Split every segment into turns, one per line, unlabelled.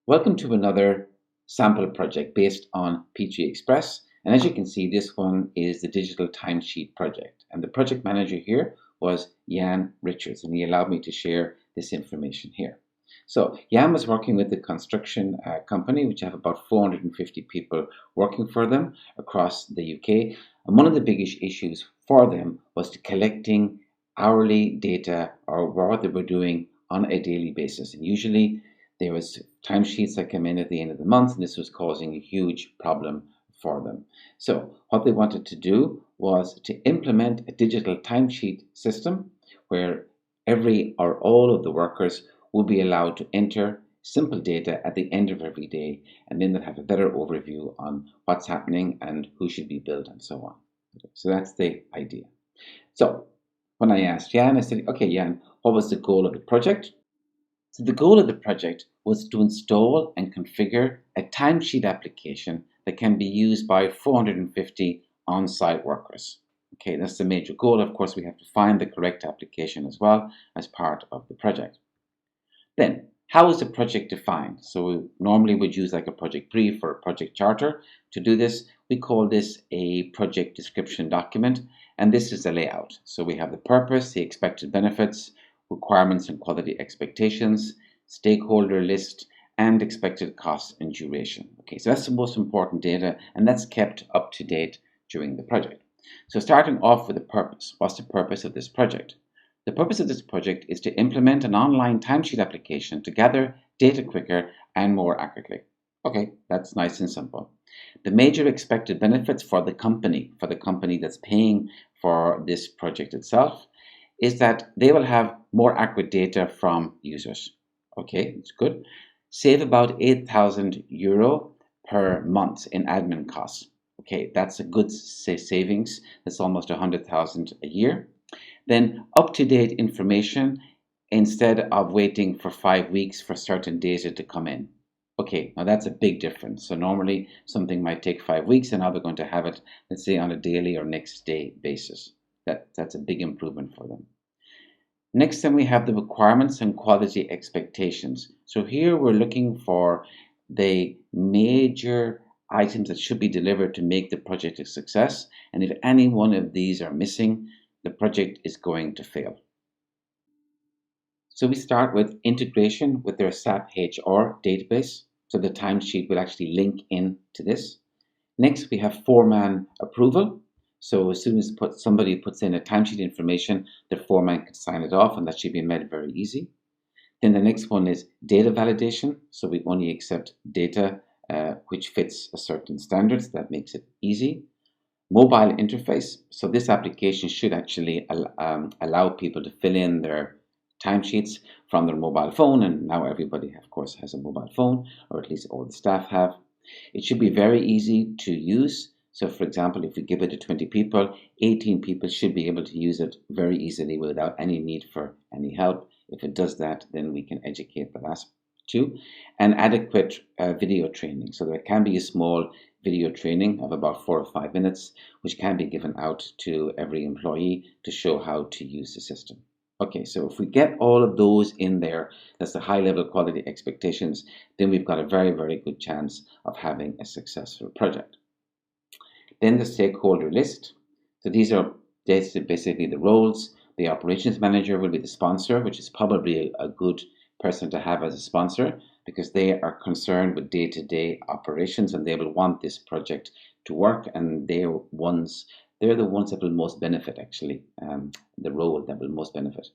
Welcome to another sample project based on P3 Express. And as you can see, this one is the Digital Timesheet project. And the project manager here was Jan Richards, and he allowed me to share this information here. So Jan was working with the construction company, which have about 450 people working for them across the UK. And one of the biggest issues for them was collecting hourly data or what they were doing on a daily basis. And usually there was timesheets that came in at the end of the month, and this was causing a huge problem for them. So what they wanted to do was to implement a digital timesheet system where every or all of the workers will be allowed to enter simple data at the end of every day, and then they'll have a better overview on what's happening and who should be billed and so on. So that's the idea. So when I asked Jan, I said, okay, Jan, what was the goal of the project? So the goal of the project was to install and configure a timesheet application that can be used by 450 on-site workers. Okay, that's the major goal. Of course, we have to find the correct application as well as part of the project. Then, how is the project defined? So we normally would use like a project brief or a project charter. To do this, we call this a project description document, and this is the layout. So we have the purpose, the expected benefits, requirements and quality expectations, stakeholder list, and expected costs and duration. Okay, so that's the most important data, and that's kept up to date during the project. So starting off with the purpose. What's the purpose of this project? The purpose of this project is to implement an online timesheet application to gather data quicker and more accurately. Okay, that's nice and simple. The major expected benefits for the company that's paying for this project itself, is that they will have more accurate data from users. Okay, that's good. Save about €8,000 per month in admin costs. Okay, that's a good savings. That's almost 100,000 a year. Then up-to-date information instead of waiting for 5 weeks for certain data to come in. Okay, now that's a big difference. So normally something might take 5 weeks, and now they're going to have it, let's say, on a daily or next day basis. That's a big improvement for them. Next, then we have the requirements and quality expectations. So here we're looking for the major items that should be delivered to make the project a success. And if any one of these are missing, the project is going to fail. So we start with integration with their SAP HR database. So the timesheet will actually link in to this. Next, we have foreman approval. So as soon as somebody puts in a timesheet information, the foreman can sign it off, and that should be made very easy. Then the next one is data validation. So we only accept data which fits a certain standards. That makes it easy. Mobile interface. So this application should actually allow people to fill in their timesheets from their mobile phone, and now everybody, of course, has a mobile phone, or at least all the staff have. It should be very easy to use. So for example, if we give it to 20 people, 18 people should be able to use it very easily without any need for any help. If it does that, then we can educate the last two. And adequate video training. So there can be a small video training of about 4 or 5 minutes, which can be given out to every employee to show how to use the system. Okay, so if we get all of those in there, that's the high level quality expectations, then we've got a very, very good chance of having a successful project. Then the stakeholder list. So these are basically the roles. The operations manager will be the sponsor, which is probably a good person to have as a sponsor, because they are concerned with day-to-day operations, and they will want this project to work, and they're the ones that will most benefit, actually, the role that will most benefit.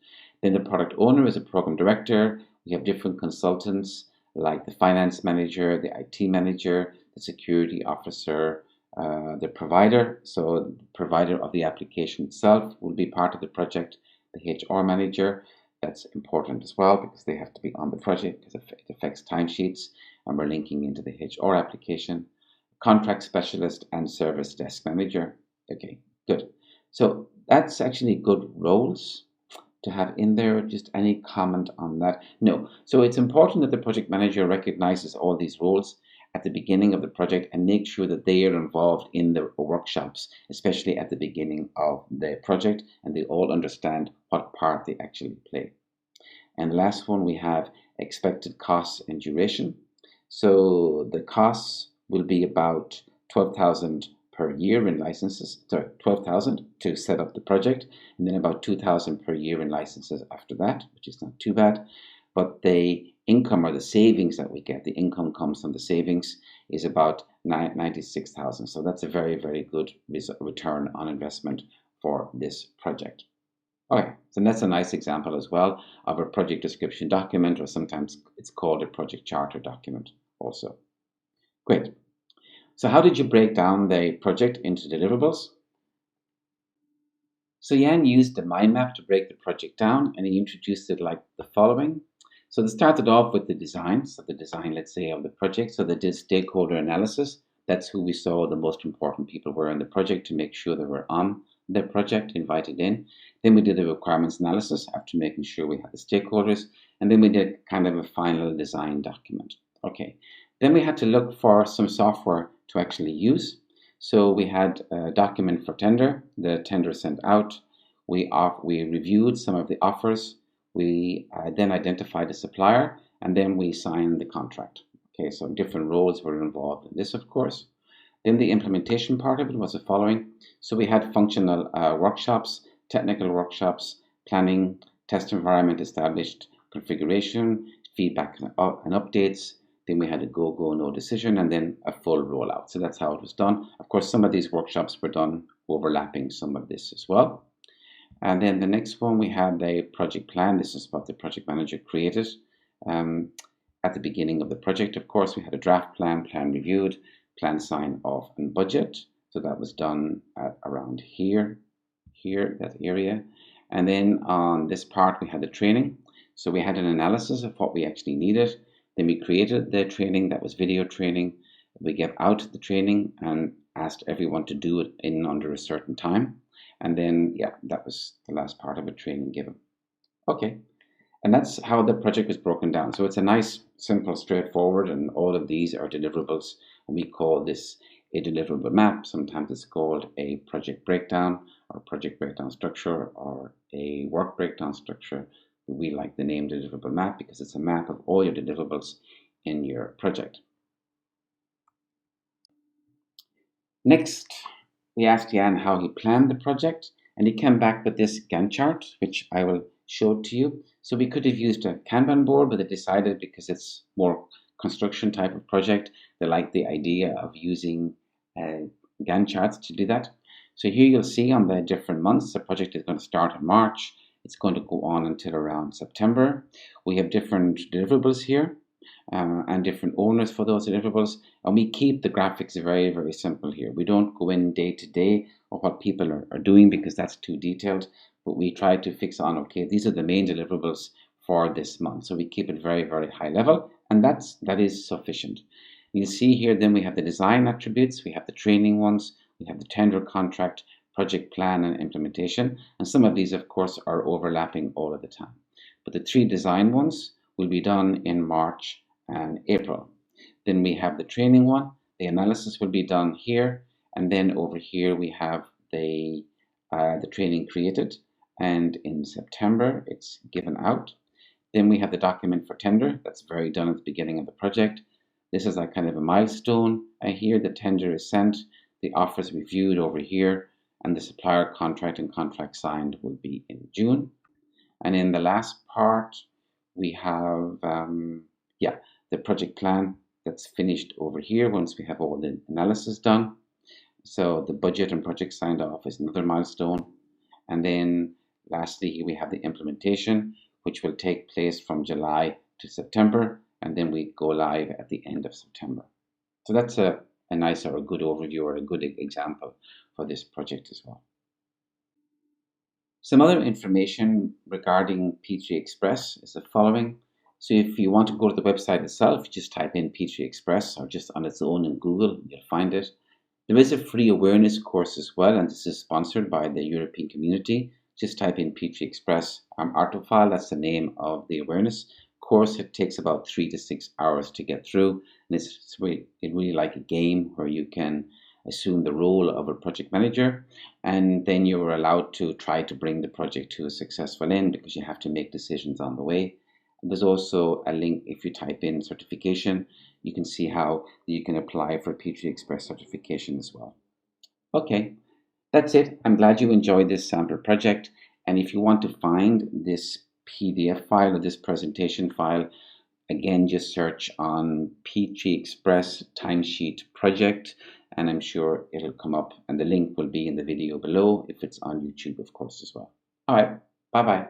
Then the product owner is a program director. We have different consultants like the finance manager, the IT manager, the security officer, the provider. So the provider of the application itself will be part of the project. The HR manager, that's important as well, because they have to be on the project because it affects timesheets, and we're linking into the HR application. Contract specialist and service desk manager. Okay, good. So that's actually good roles to have in there. Just any comment on that? No. So it's important that the project manager recognizes all these roles at the beginning of the project and make sure that they are involved in the workshops, especially at the beginning of the project, and they all understand what part they actually play. And the last one, we have expected costs and duration. So the costs will be about 12,000 per year in licenses, sorry, 12,000 to set up the project, and then about 2,000 per year in licenses after that, which is not too bad. But the income or the savings that we get, the income comes from the savings, is about 96,000. So that's a very, very good return on investment for this project. Okay, so that's a nice example as well of a project description document, or sometimes it's called a project charter document also. Great. So how did you break down the project into deliverables? So Jan used the mind map to break the project down, and he introduced it like the following. So they started off with the design, so the design, let's say, of the project. So they did stakeholder analysis. That's who we saw the most important people were in the project to make sure they were on the project, invited in. Then we did the requirements analysis after making sure we had the stakeholders. And then we did kind of a final design document. Okay. Then we had to look for some software to actually use. So we had a document for tender, the tender sent out. We reviewed some of the offers. We then identified the supplier, and then we signed the contract. Okay, so different roles were involved in this, of course. Then the implementation part of it was the following. So we had functional workshops, technical workshops, planning, test environment established, configuration, feedback and updates. Then we had a go, no decision, and then a full rollout. So that's how it was done. Of course, some of these workshops were done overlapping some of this as well. And then the next one, we had the project plan. This is what the project manager created at the beginning of the project. Of course, we had a draft plan, plan reviewed, plan sign off, and budget. So that was done at around here, that area. And then on this part, we had the training. So we had an analysis of what we actually needed. Then we created the training, that was video training. We gave out the training and asked everyone to do it in under a certain time. And then, yeah, that was the last part of a training given. Okay, and that's how the project was broken down. So it's a nice, simple, straightforward, and all of these are deliverables. And we call this a deliverable map. Sometimes it's called a project breakdown or project breakdown structure or a work breakdown structure. We like the name deliverable map because it's a map of all your deliverables in your project. Next, we asked Jan how he planned the project, and he came back with this Gantt chart, which I will show to you. So we could have used a Kanban board, but they decided because it's more construction type of project, they like the idea of using Gantt charts to do that. So here you'll see on the different months, the project is going to start in March. It's going to go on until around September. We have different deliverables here and different owners for those deliverables. And we keep the graphics very, very simple here. We don't go in day to day of what people are doing because that's too detailed. But we try to fix on, okay, these are the main deliverables for this month. So we keep it very, very high level. And that is sufficient. You see here, then we have the design attributes. We have the training ones. We have the tender contract, project plan, and implementation. And some of these, of course, are overlapping all of the time. But the three design ones will be done in March and April. Then we have the training one. The analysis will be done here. And then over here, we have the training created. And in September, it's given out. Then we have the document for tender. That's very done at the beginning of the project. This is like kind of a milestone. Here, the tender is sent. The offers reviewed over here. And the supplier contract and contract signed will be in June. And in the last part, we have, the project plan that's finished over here once we have all the analysis done. So the budget and project signed off is another milestone. And then lastly, we have the implementation, which will take place from July to September. And then we go live at the end of September. So that's a nice or a good overview or a good example for this project as well. Some other information regarding P3Express is the following. So if you want to go to the website itself, just type in P3Express or just on its own in Google, you'll find it. There is a free awareness course as well, and this is sponsored by the European Community. Just type in P3Express Artofile, that's the name of the awareness course. It takes about 3 to 6 hours to get through, and it's really like a game where you can assume the role of a project manager, and then you're allowed to try to bring the project to a successful end because you have to make decisions on the way. There's also a link. If you type in certification, you can see how you can apply for P3 Express certification as well. Okay, that's it. I'm glad you enjoyed this sample project. And if you want to find this PDF file or this presentation file, again, just search on P3 Express timesheet project, and I'm sure it'll come up, and the link will be in the video below if it's on YouTube, of course, as well. All right, bye-bye.